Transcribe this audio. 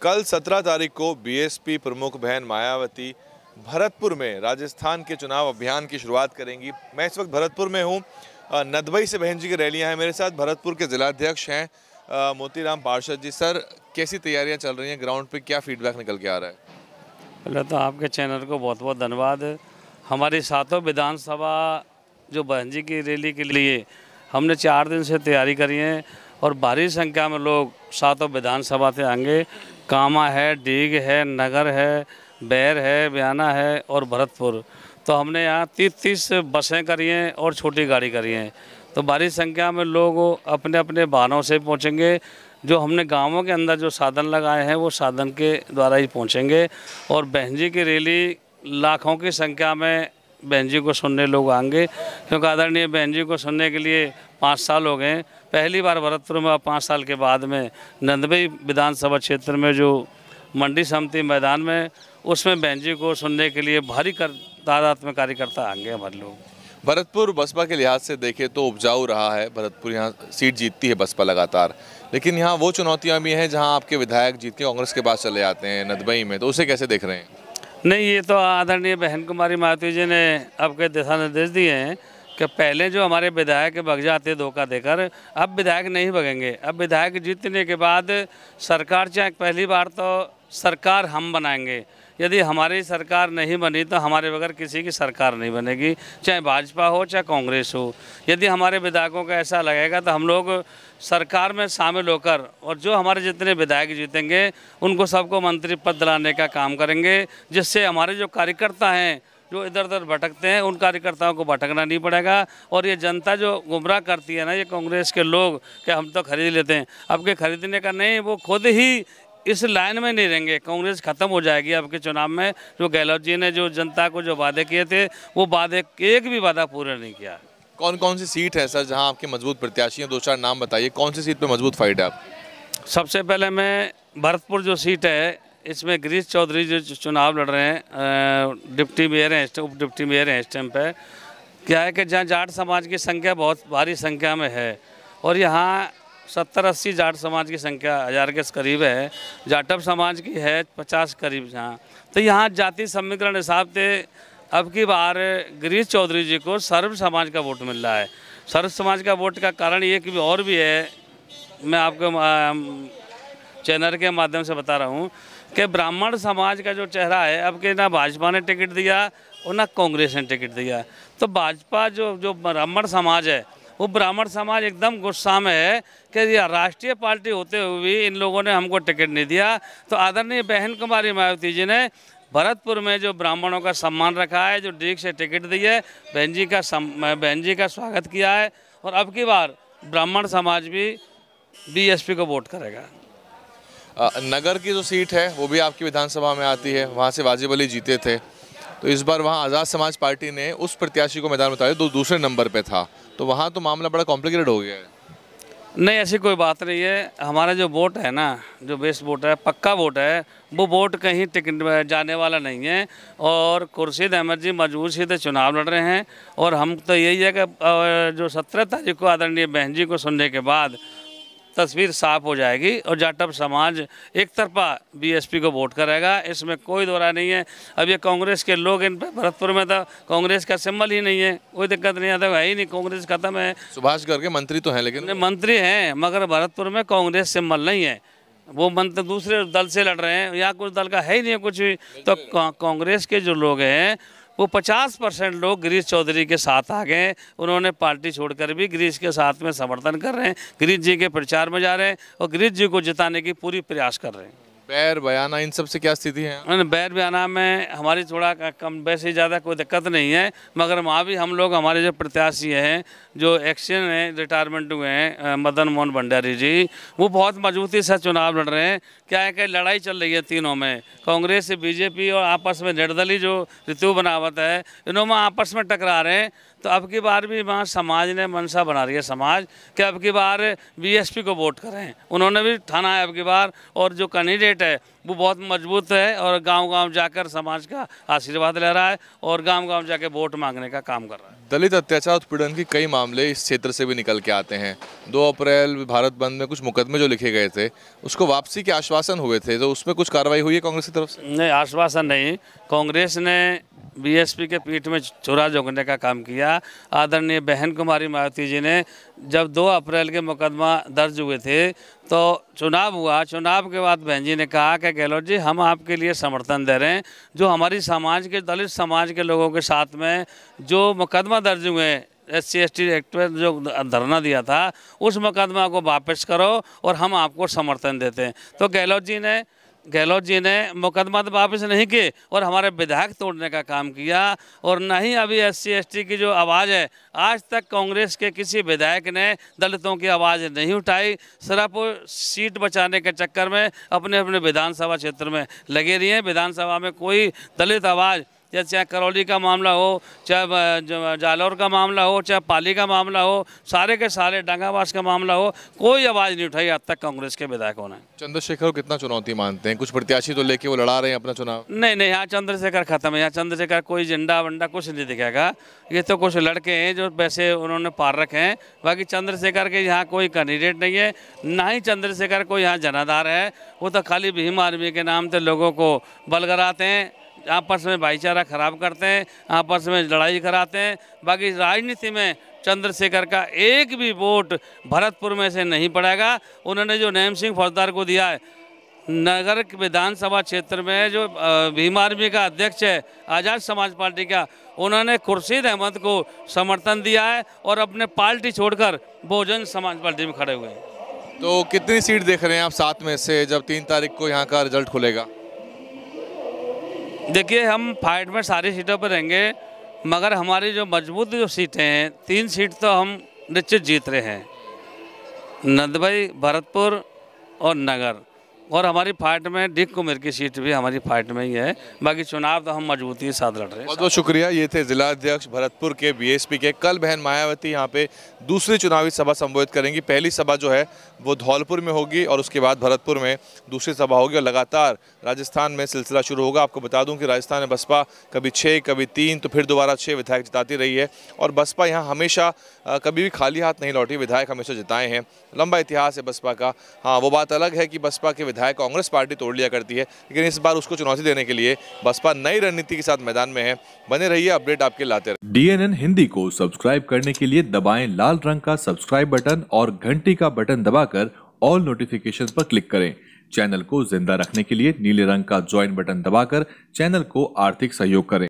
कल 17 तारीख को बीएसपी प्रमुख बहन मायावती भरतपुर में राजस्थान के चुनाव अभियान की शुरुआत करेंगी। मैं इस वक्त भरतपुर में हूँ। नदबई से बहन जी की रैलियाँ हैं। मेरे साथ भरतपुर के जिलाध्यक्ष हैं मोतीराम पार्षद जी। सर, कैसी तैयारियाँ चल रही हैं? ग्राउंड पे क्या फीडबैक निकल के आ रहा है? पहले तो आपके चैनल को बहुत बहुत धन्यवाद। हमारी सातों विधानसभा जो बहन जी की रैली के लिए हमने 4 दिन से तैयारी करी है और भारी संख्या में लोग सातों विधानसभा से आएंगे। कामा है, डीग है, नगर है, बैर है, बयाना है और भरतपुर। तो हमने यहाँ 30 बसें करी हैं और छोटी गाड़ी करी हैं। तो भारी संख्या में लोग अपने अपने वाहनों से पहुँचेंगे। जो हमने गांवों के अंदर जो साधन लगाए हैं वो साधन के द्वारा ही पहुँचेंगे। और बहन जी की रैली लाखों की संख्या में बहन जी को सुनने लोग आएंगे, क्योंकि आदरणीय बहन जी को सुनने के लिए 5 साल हो गए। पहली बार भरतपुर में 5 साल के बाद में नंदबई विधानसभा क्षेत्र में जो मंडी समिति मैदान में, उसमें बहन जी को सुनने के लिए भारी तादाद में कार्यकर्ता आएंगे हमारे लोग। भरतपुर बसपा के लिहाज से देखें तो उपजाऊ रहा है। भरतपुर यहाँ सीट जीतती है बसपा लगातार, लेकिन यहाँ वो चुनौतियाँ भी हैं जहाँ आपके विधायक जीत के कांग्रेस के पास चले जाते हैं नदबई में, तो उसे कैसे देख रहे हैं? नहीं, ये तो आदरणीय बहन कुमारी मायावती जी ने आपके दिशा निर्देश दिए हैं कि पहले जो हमारे विधायक भग जाते धोखा देकर, अब विधायक नहीं भगेंगे। अब विधायक जीतने के बाद सरकार, चाहे पहली बार तो सरकार हम बनाएंगे। यदि हमारी सरकार नहीं बनी तो हमारे बगैर किसी की सरकार नहीं बनेगी, चाहे भाजपा हो चाहे कांग्रेस हो। यदि हमारे विधायकों को ऐसा लगेगा तो हम लोग सरकार में शामिल होकर, और जो हमारे जितने विधायक जीतेंगे उनको सबको मंत्री पद दिलाने का काम करेंगे, जिससे हमारे जो कार्यकर्ता हैं जो इधर उधर भटकते हैं उन कार्यकर्ताओं को भटकना नहीं पड़ेगा। और ये जनता जो गुमराह करती है ना, ये कांग्रेस के लोग कि हम तो खरीद लेते हैं, अब के खरीदने का नहीं, वो खुद ही इस लाइन में नहीं रहेंगे। कांग्रेस खत्म हो जाएगी अब के चुनाव में। जो गहलोत जी ने जो जनता को जो वादे किए थे वो वादे, एक भी वादा पूरा नहीं किया। कौन कौन सी सीट है सर जहां आपके मजबूत प्रत्याशी हैं? 2-4 नाम बताइए, कौन सी सीट पे मजबूत फाइट है आप? सबसे पहले मैं भरतपुर जो सीट है, इसमें गिरीश चौधरी जो चुनाव लड़ रहे हैं, डिप्टी मेयर हैं, उप डिप्टी मेयर हैं इस टाइम पे। क्या है कि जहाँ जाट समाज की संख्या बहुत भारी संख्या में है और यहाँ 70-80 जाट समाज की संख्या 1000 के करीब है। जाटव समाज की है 50 करीब यहाँ। तो यहाँ जाति समीकरण हिसाब से अब की बार गिरीश चौधरी जी को सर्व समाज का वोट मिल रहा है। सर्व समाज का वोट का कारण ये कि और भी है, मैं आपको चैनल के माध्यम से बता रहा हूँ कि ब्राह्मण समाज का जो चेहरा है, अब के ना भाजपा ने टिकट दिया और ना कांग्रेस ने टिकट दिया। तो भाजपा जो ब्राह्मण समाज है, वो ब्राह्मण समाज एकदम गुस्सा में है कि ये राष्ट्रीय पार्टी होते हुए भी इन लोगों ने हमको टिकट नहीं दिया। तो आदरणीय बहन कुमारी मायावती जी ने भरतपुर में जो ब्राह्मणों का सम्मान रखा है, जो डीग से टिकट दी है, बहन जी का स्वागत किया है। और अब की बार ब्राह्मण समाज भी बीएसपी को वोट करेगा। नगर की जो सीट है वो भी आपकी विधानसभा में आती है, वहाँ से वाजिब अली जीते थे। तो इस बार वहाँ आज़ाद समाज पार्टी ने उस प्रत्याशी को मैदान में उतारा, दूसरे नंबर पे था, तो वहाँ तो मामला बड़ा कॉम्प्लिकेटेड हो गया है। नहीं, ऐसी कोई बात नहीं है। हमारा जो वोट है ना, जो बेस वोट है, पक्का वोट है, वो वोट कहीं टिकट जाने वाला नहीं है। और खुर्शीद अहमद जी मजबूत से चुनाव लड़ रहे हैं और हम तो यही है कि जो 17 तारीख को आदरणीय बहन जी को सुनने के बाद तस्वीर साफ हो जाएगी और जाटव समाज एक तरफा बीएसपी को वोट करेगा, इसमें कोई दो राय नहीं है। अब ये कांग्रेस के लोग इन पे, भरतपुर में तो कांग्रेस का सिंबल ही नहीं है, कोई दिक्कत नहीं आता, है ही नहीं, कांग्रेस खत्म है। सुभाष गर्ग मंत्री तो हैं, लेकिन मंत्री हैं मगर भरतपुर में कांग्रेस सिंबल नहीं है। वो मंत्री दूसरे दल से लड़ रहे हैं, यहाँ कुछ दल का है ही नहीं है कुछ भी। तो कांग्रेस के जो लोग हैं वो 50% लोग गिरीश चौधरी के साथ आ गए। उन्होंने पार्टी छोड़कर भी गिरीश के साथ में समर्थन कर रहे हैं, गिरीश जी के प्रचार में जा रहे हैं और गिरीश जी को जिताने की पूरी प्रयास कर रहे हैं। बैर बयाना इन सब से क्या स्थिति है? बैर बयाना में हमारी थोड़ा कम, वैसे ज़्यादा कोई दिक्कत नहीं है, मगर वहाँ भी हम लोग, हमारे जो प्रत्याशी हैं, जो एक्शन हैं, रिटायरमेंट हुए हैं, मदन मोहन भंडारी जी, वो बहुत मजबूती से चुनाव लड़ रहे हैं। क्या है कि लड़ाई चल रही है तीनों में, कांग्रेस से बीजेपी और आपस में निर्दलीय जो ऋतु बनावत है, इन्होंने आपस में टकरा रहे हैं। तो अब की बार भी वहाँ समाज ने मनसा बना रही है समाज कि अब की बार बीएसपी को वोट करें। उन्होंने भी ठाना है अब की बार, और जो कैंडिडेट है वो बहुत मजबूत है और गांव-गांव जाकर समाज का आशीर्वाद ले रहा है और गांव-गांव जाके वोट मांगने का काम कर रहा है। दलित अत्याचार उत्पीड़न की कई मामले इस क्षेत्र से भी निकल के आते हैं। 2 अप्रैल भारत बंद में कुछ मुकदमे जो लिखे गए थे, उसको वापसी के आश्वासन हुए थे, तो उसमें कुछ कार्रवाई हुई है कांग्रेस की तरफ से? नहीं, आश्वासन नहीं। कांग्रेस ने बीएसपी के पीठ में छुरा झोंकने का काम किया। आदरणीय बहन कुमारी मायावती जी ने जब 2 अप्रैल के मुकदमा दर्ज हुए थे तो चुनाव हुआ। चुनाव के बाद बहन जी ने कहा कि गहलोत जी हम आपके लिए समर्थन दे रहे हैं। जो हमारी समाज के दलित समाज के लोगों के साथ में जो मुकदमा दर्ज हुए SC/ST एक्ट में जो धरना दिया था उस मुकदमा को वापस करो और हम आपको समर्थन देते हैं। तो गहलोत जी ने मुकदमा तो वापस नहीं किए और हमारे विधायक तोड़ने का काम किया। और न ही अभी SC/ST की जो आवाज़ है, आज तक कांग्रेस के किसी विधायक ने दलितों की आवाज़ नहीं उठाई। सिर्फ सीट बचाने के चक्कर में अपने अपने विधानसभा क्षेत्र में लगे रही हैं। विधानसभा में कोई दलित आवाज़, या चाहे करौली का मामला हो, चाहे जालौर का मामला हो, चाहे पाली का मामला हो, सारे के सारे डंगाबाज का मामला हो, कोई आवाज़ नहीं उठाई आज तक कांग्रेस के विधायकों ने। चंद्रशेखर को कितना चुनौती मानते हैं? कुछ प्रत्याशी तो लेके वो लड़ा रहे हैं अपना चुनाव। नहीं, यहाँ चंद्रशेखर खत्म है। यहाँ चंद्रशेखर कोई झंडा वंडा कुछ नहीं दिखेगा। ये तो कुछ लड़के हैं जो पैसे उन्होंने पार रखे हैं। बाकी चंद्रशेखर के यहाँ कोई कैंडिडेट नहीं है, ना ही चंद्रशेखर को यहाँ जनाधार है। वो तो खाली भीम आर्मी के नाम से लोगों को बलगराते हैं, आपस में भाईचारा खराब करते हैं, आपस में लड़ाई कराते हैं। बाकी राजनीति में चंद्रशेखर का एक भी वोट भरतपुर में से नहीं पड़ेगा। उन्होंने जो नैम सिंह फौजदार को दिया है, नगर विधानसभा क्षेत्र में जो भीम आर्मी का अध्यक्ष है आज़ाद समाज पार्टी का, उन्होंने खुर्शीद अहमद को समर्थन दिया है और अपने पार्टी छोड़कर बहुजन समाज पार्टी में खड़े हुए हैं। तो कितनी सीट देख रहे हैं आप 7 में से, जब 3 तारीख को यहाँ का रिजल्ट खुलेगा? देखिए, हम फाइट में सारी सीटों पर रहेंगे, मगर हमारी जो मजबूत जो सीटें हैं, 3 सीट तो हम निश्चित जीत रहे हैं, नदबई, भरतपुर और नगर। और हमारी फाइट में डिक कुमेर की सीट भी हमारी फाइट में ही है। बाकी चुनाव तो हम मजबूती के साथ लड़ रहे हैं। बहुत बहुत शुक्रिया। ये थे जिला अध्यक्ष भरतपुर के बीएसपी के। कल बहन मायावती यहाँ पे दूसरी चुनावी सभा संबोधित करेंगी। पहली सभा जो है वो धौलपुर में होगी और उसके बाद भरतपुर में दूसरी सभा होगी और लगातार राजस्थान में सिलसिला शुरू होगा। आपको बता दूं कि राजस्थान में बसपा कभी 6, कभी 3, तो फिर दोबारा 6 विधायक जिताती रही है और बसपा यहाँ हमेशा कभी भी खाली हाथ नहीं लौटी, विधायक हमेशा जिताए हैं। लंबा इतिहास है बसपा का। हाँ, वो बात अलग है कि बसपा के विधायक कांग्रेस पार्टी तोड़ लिया करती है, लेकिन इस बार उसको चुनौती देने के लिए बसपा नई रणनीति के साथ मैदान में है। बने रहिए, अपडेट आपके लाते रहिए। DNN हिंदी को सब्सक्राइब करने के लिए दबाएं लाल रंग का सब्सक्राइब बटन और घंटी का बटन दबाकर ऑल नोटिफिकेशन पर क्लिक करें। चैनल को जिंदा रखने के लिए नीले रंग का ज्वाइन बटन दबाकर चैनल को आर्थिक सहयोग करें।